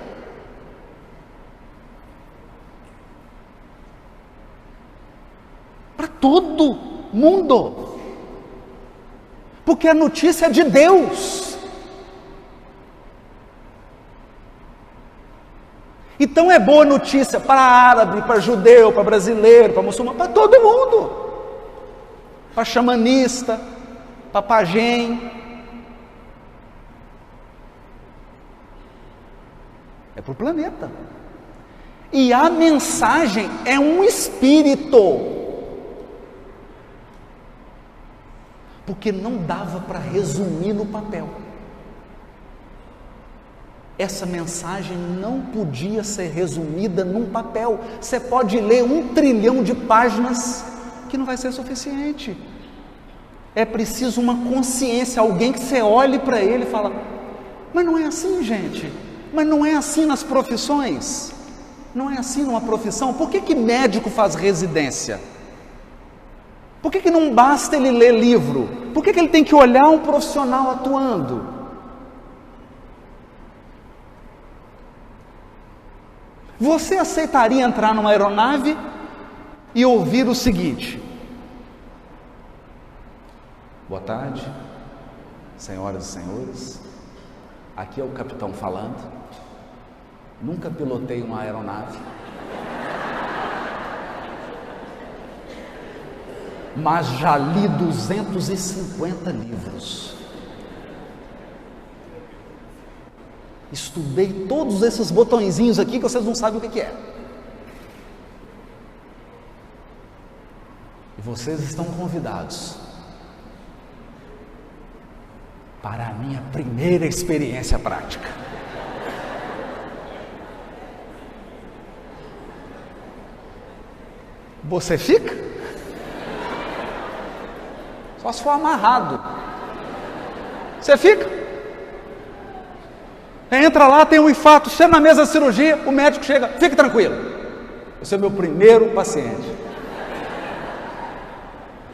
Para todo mundo. Porque a notícia é de Deus. Então é boa notícia para árabe, para judeu, para brasileiro, para muçulmano, para todo mundo. Para xamanista, para pajem. É para o planeta. E a mensagem é um espírito. Porque não dava para resumir no papel. Essa mensagem não podia ser resumida num papel. Você pode ler 1 trilhão de páginas que não vai ser suficiente. É preciso uma consciência, alguém que você olhe para ele e fala: mas não é assim, gente. Mas não é assim nas profissões. Não é assim numa profissão. Por que médico faz residência? Por que não basta ele ler livro? Por que ele tem que olhar um profissional atuando? Você aceitaria entrar numa aeronave e ouvir o seguinte: boa tarde, senhoras e senhores, aqui é o capitão falando, nunca pilotei uma aeronave, mas já li 250 livros. Estudei todos esses botõezinhos aqui que vocês não sabem o que é. E vocês estão convidados para a minha primeira experiência prática. Você fica? Só se for amarrado. Você fica? Entra lá, tem um infarto, chega na mesa de cirurgia, o médico chega, fique tranquilo, esse é o meu primeiro paciente.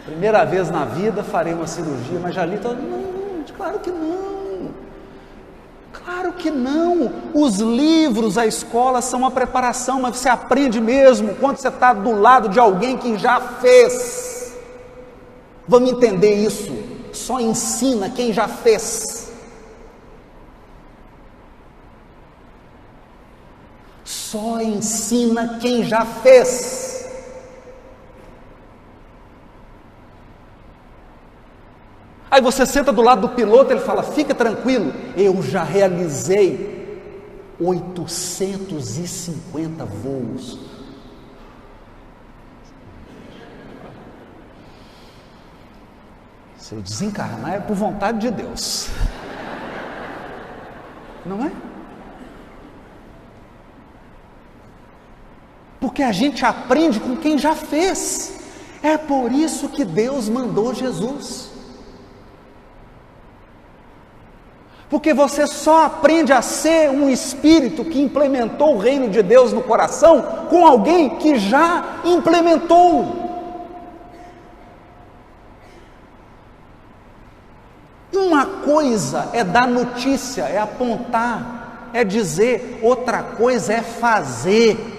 Primeira vez na vida farei uma cirurgia, mas já li todo. Não, claro que não. Claro que não. Os livros, a escola são uma preparação, mas você aprende mesmo quando você está do lado de alguém que já fez. Vamos entender isso. Só ensina quem já fez. Só ensina quem já fez. Aí você senta do lado do piloto, ele fala: fica tranquilo, eu já realizei 850 voos. Se eu desencarnar é por vontade de Deus. Não é? Porque a gente aprende com quem já fez. É por isso que Deus mandou Jesus. Porque você só aprende a ser um espírito que implementou o reino de Deus no coração com alguém que já implementou. Uma coisa é dar notícia, é apontar, é dizer, outra coisa é fazer.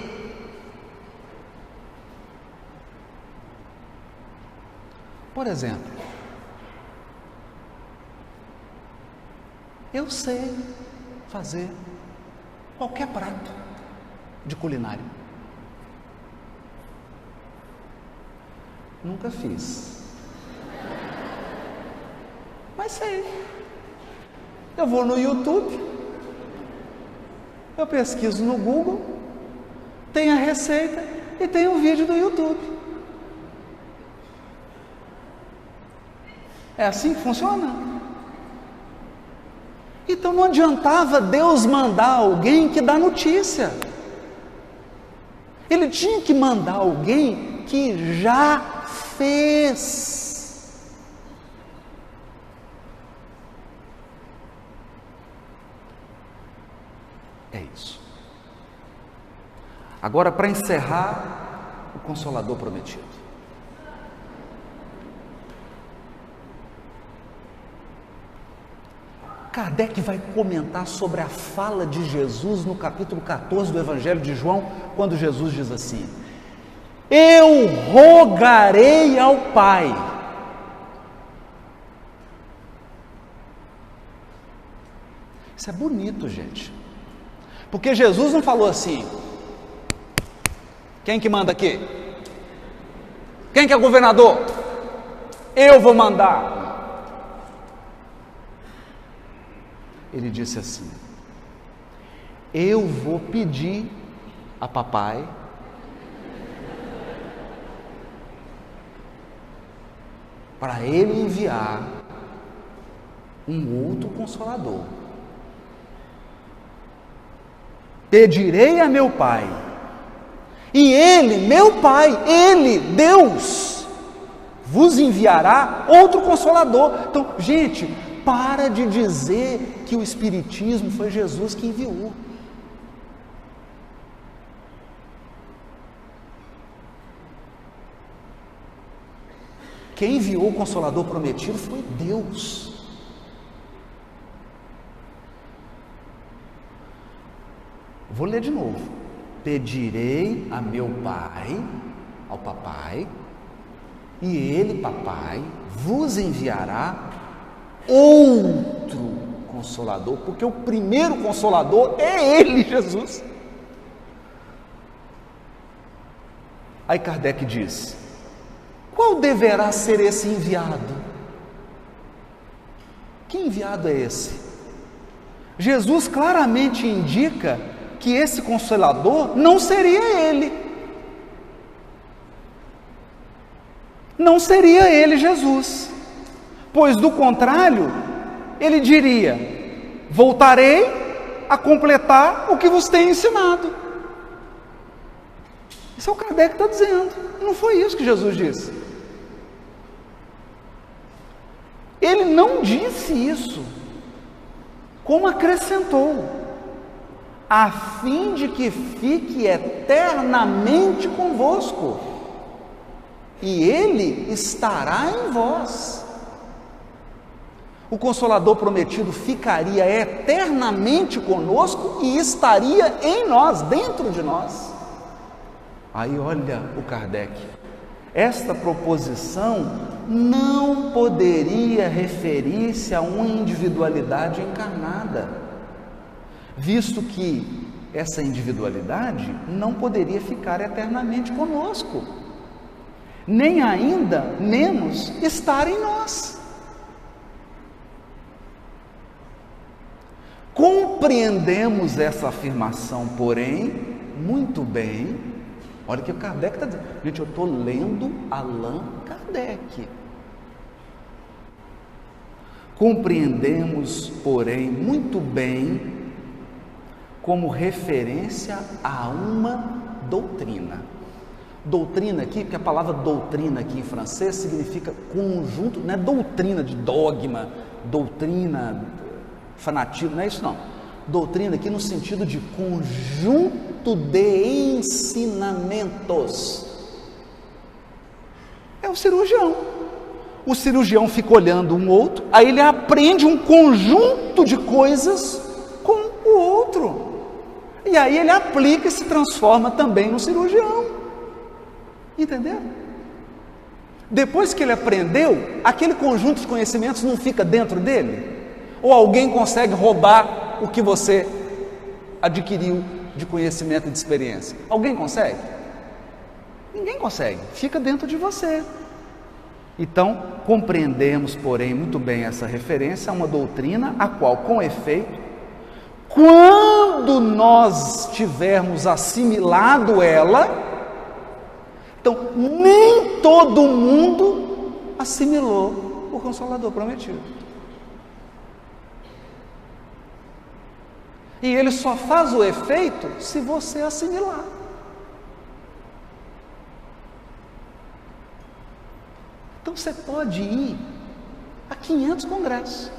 Por exemplo, Eu sei fazer qualquer prato de culinária. Nunca fiz, mas sei. Eu vou no YouTube, eu pesquiso no Google, tem a receita e tem o vídeo do YouTube. É assim que funciona? Então não adiantava Deus mandar alguém que dá notícia. Ele tinha que mandar alguém que já fez. É isso. Agora, para encerrar, o Consolador prometido. Kardec vai comentar sobre a fala de Jesus no capítulo 14 do Evangelho de João, quando Jesus diz assim: eu rogarei ao Pai. Isso é bonito, gente, porque Jesus não falou assim: quem que manda aqui? Quem que é governador? Eu vou mandar. Ele disse assim: eu vou pedir a papai para ele enviar um outro consolador. Pedirei a meu pai, e ele, meu pai, ele, Deus, vos enviará outro consolador. Então, gente, para de dizer que o Espiritismo foi Jesus que enviou. Quem enviou o Consolador prometido foi Deus. Vou ler de novo. Pedirei a meu pai, ao papai, e ele, papai, vos enviará outro Consolador, porque o primeiro Consolador é ele, Jesus. Aí Kardec diz: qual deverá ser esse enviado? Que enviado é esse? Jesus claramente indica que esse Consolador não seria ele. Não seria ele, Jesus. Pois do contrário, ele diria: voltarei a completar o que vos tenho ensinado. Isso é o que Kardec está dizendo. Não foi isso que Jesus disse. Ele não disse isso, como acrescentou: a fim de que fique eternamente convosco, e ele estará em vós. O Consolador prometido ficaria eternamente conosco e estaria em nós, dentro de nós. Aí olha o Kardec, esta proposição não poderia referir-se a uma individualidade encarnada, visto que essa individualidade não poderia ficar eternamente conosco, nem ainda menos estar em nós. Compreendemos essa afirmação, porém, muito bem. Olha o que o Kardec está dizendo. Gente, eu estou lendo Allan Kardec. Compreendemos, porém, muito bem, como referência a uma doutrina. Doutrina aqui, porque a palavra doutrina aqui em francês significa conjunto, não é doutrina de dogma, doutrina, fanatismo, não é isso não. Doutrina aqui no sentido de conjunto de ensinamentos. É o cirurgião. O cirurgião fica olhando um outro, aí ele aprende um conjunto de coisas com o outro. E aí ele aplica e se transforma também no cirurgião. Entendeu? Depois que ele aprendeu, aquele conjunto de conhecimentos não fica dentro dele? Ou alguém consegue roubar o que você adquiriu de conhecimento e de experiência? Alguém consegue? Ninguém consegue, fica dentro de você. Então, compreendemos, porém, muito bem essa referência a uma doutrina a qual, com efeito, quando nós tivermos assimilado ela, então nem todo mundo assimilou o Consolador prometido. E ele só faz o efeito se você assimilar. Então você pode ir a 500 congressos.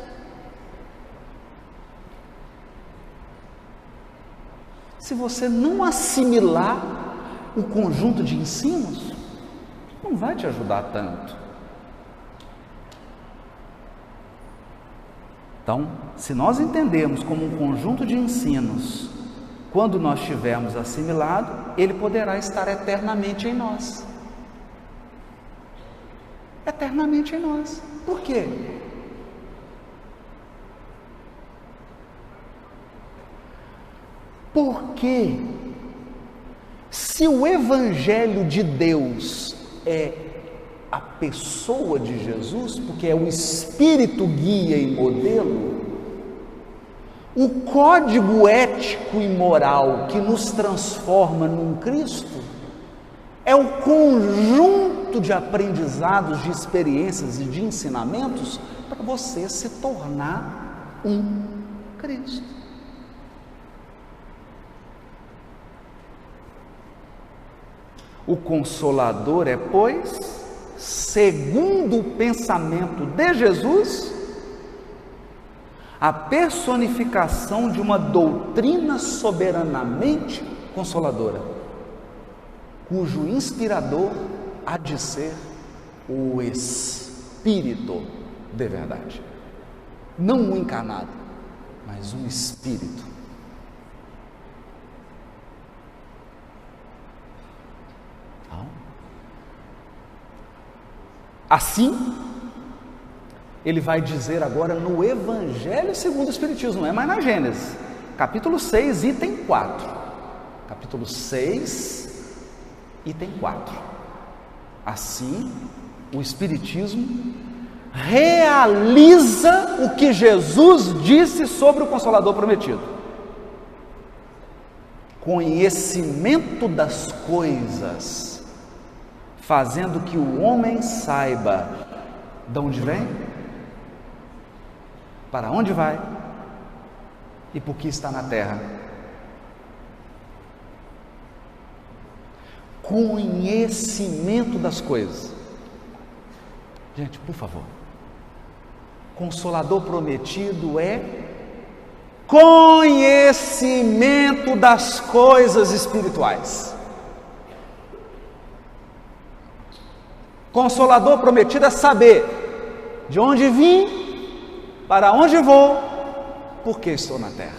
Se você não assimilar o conjunto de ensinos, não vai te ajudar tanto. Então, se nós entendemos como um conjunto de ensinos, quando nós tivermos assimilado, ele poderá estar eternamente em nós. Eternamente em nós. Por quê? Porque se o Evangelho de Deus é a pessoa de Jesus, porque é o Espírito guia e modelo, o código ético e moral que nos transforma num Cristo é o conjunto de aprendizados, de experiências e de ensinamentos para você se tornar um Cristo. O Consolador é, pois, segundo o pensamento de Jesus, a personificação de uma doutrina soberanamente consoladora, cujo inspirador há de ser o Espírito de verdade. Não um encarnado, mas um Espírito. Assim, ele vai dizer agora no Evangelho segundo o Espiritismo, não é mais na Gênesis, capítulo 6, item 4. Capítulo 6, item 4. Assim, o Espiritismo realiza o que Jesus disse sobre o Consolador prometido. Conhecimento das coisas, fazendo que o homem saiba de onde vem, para onde vai e por que está na terra. Conhecimento das coisas. Gente, por favor. Consolador prometido é conhecimento das coisas espirituais. Consolador prometido é saber de onde vim, para onde vou, por que estou na terra.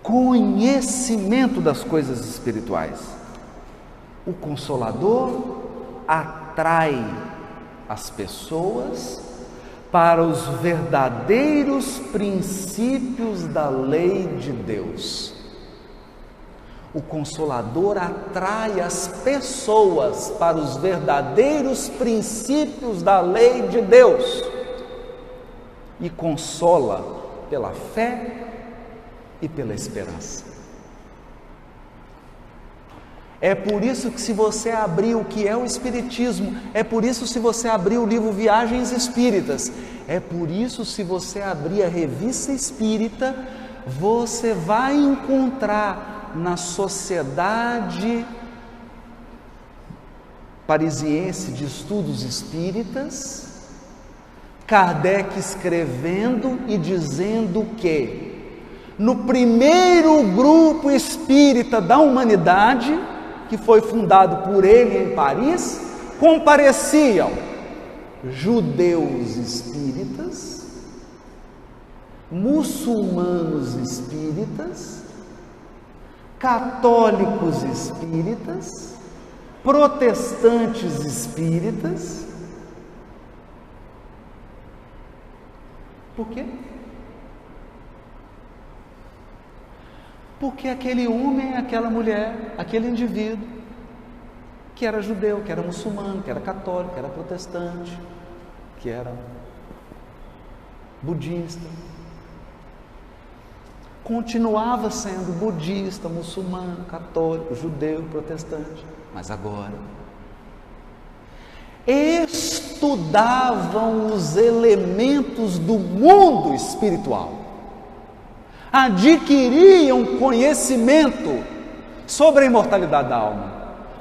Conhecimento das coisas espirituais. O Consolador atrai as pessoas para os verdadeiros princípios da lei de Deus. O Consolador atrai as pessoas para os verdadeiros princípios da lei de Deus e consola pela fé e pela esperança. É por isso que, se você abrir o que é o Espiritismo, é por isso, se você abrir o livro Viagens Espíritas, é por isso, se você abrir a Revista Espírita, você vai encontrar na Sociedade Parisiense de Estudos Espíritas, Kardec escrevendo e dizendo que no primeiro grupo espírita da humanidade, que foi fundado por ele em Paris, compareciam judeus espíritas, muçulmanos espíritas, católicos espíritas protestantes espíritas. Por quê? Porque aquele homem, aquela mulher, aquele indivíduo, que era judeu, que era muçulmano, que era católico, que era protestante, que era budista, continuava sendo budista, muçulmano, católico, judeu, protestante, mas agora estudavam os elementos do mundo espiritual, adquiriam conhecimento sobre a imortalidade da alma,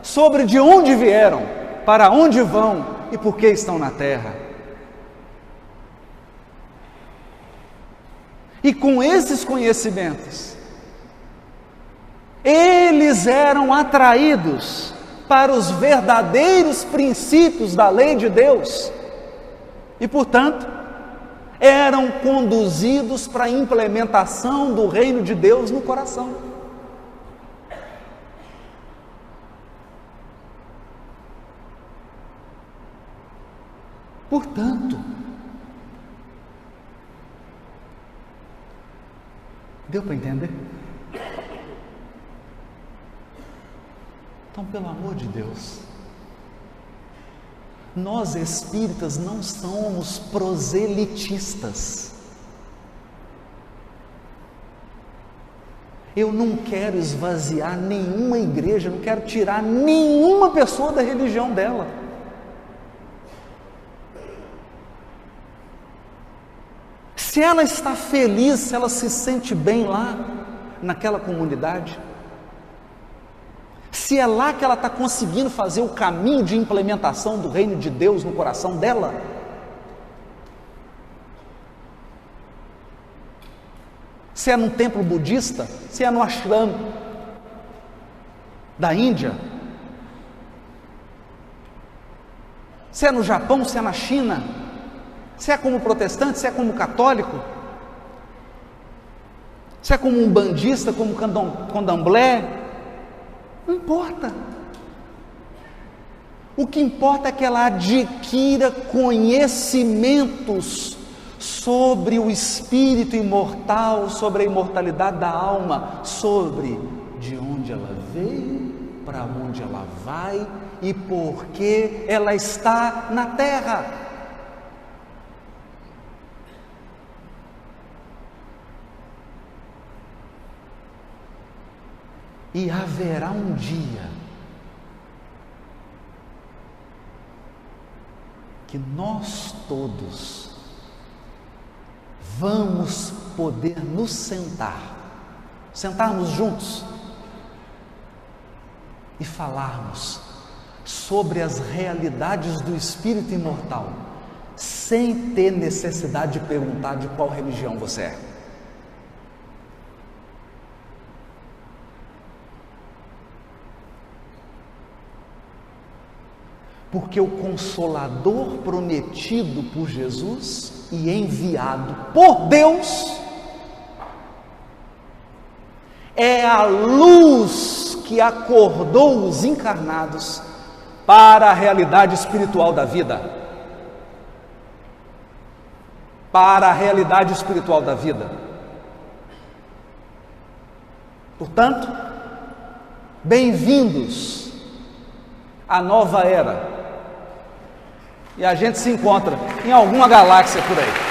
sobre de onde vieram, para onde vão e por que estão na terra. E com esses conhecimentos, eles eram atraídos para os verdadeiros princípios da lei de Deus e, portanto, eram conduzidos para a implementação do reino de Deus no coração. Portanto, deu para entender? Então, pelo amor de Deus, nós espíritas não somos proselitistas. Eu não quero esvaziar nenhuma igreja, não quero tirar nenhuma pessoa da religião dela. Se ela está feliz, se ela se sente bem lá, naquela comunidade, se é lá que ela está conseguindo fazer o caminho de implementação do reino de Deus no coração dela, se é num templo budista, se é no ashram da Índia, se é no Japão, se é na China, se é como protestante, se é como católico, se é como umbandista, como candomblé, não importa. O que importa é que ela adquira conhecimentos sobre o espírito imortal, sobre a imortalidade da alma, sobre de onde ela veio, para onde ela vai e por que ela está na terra. E haverá um dia que nós todos vamos poder nos sentarmos juntos e falarmos sobre as realidades do espírito imortal, sem ter necessidade de perguntar de qual religião você é. Porque o Consolador prometido por Jesus e enviado por Deus é a luz que acordou os encarnados para a realidade espiritual da vida. Para a realidade espiritual da vida. Portanto, bem-vindos à nova era. E a gente se encontra em alguma galáxia por aí.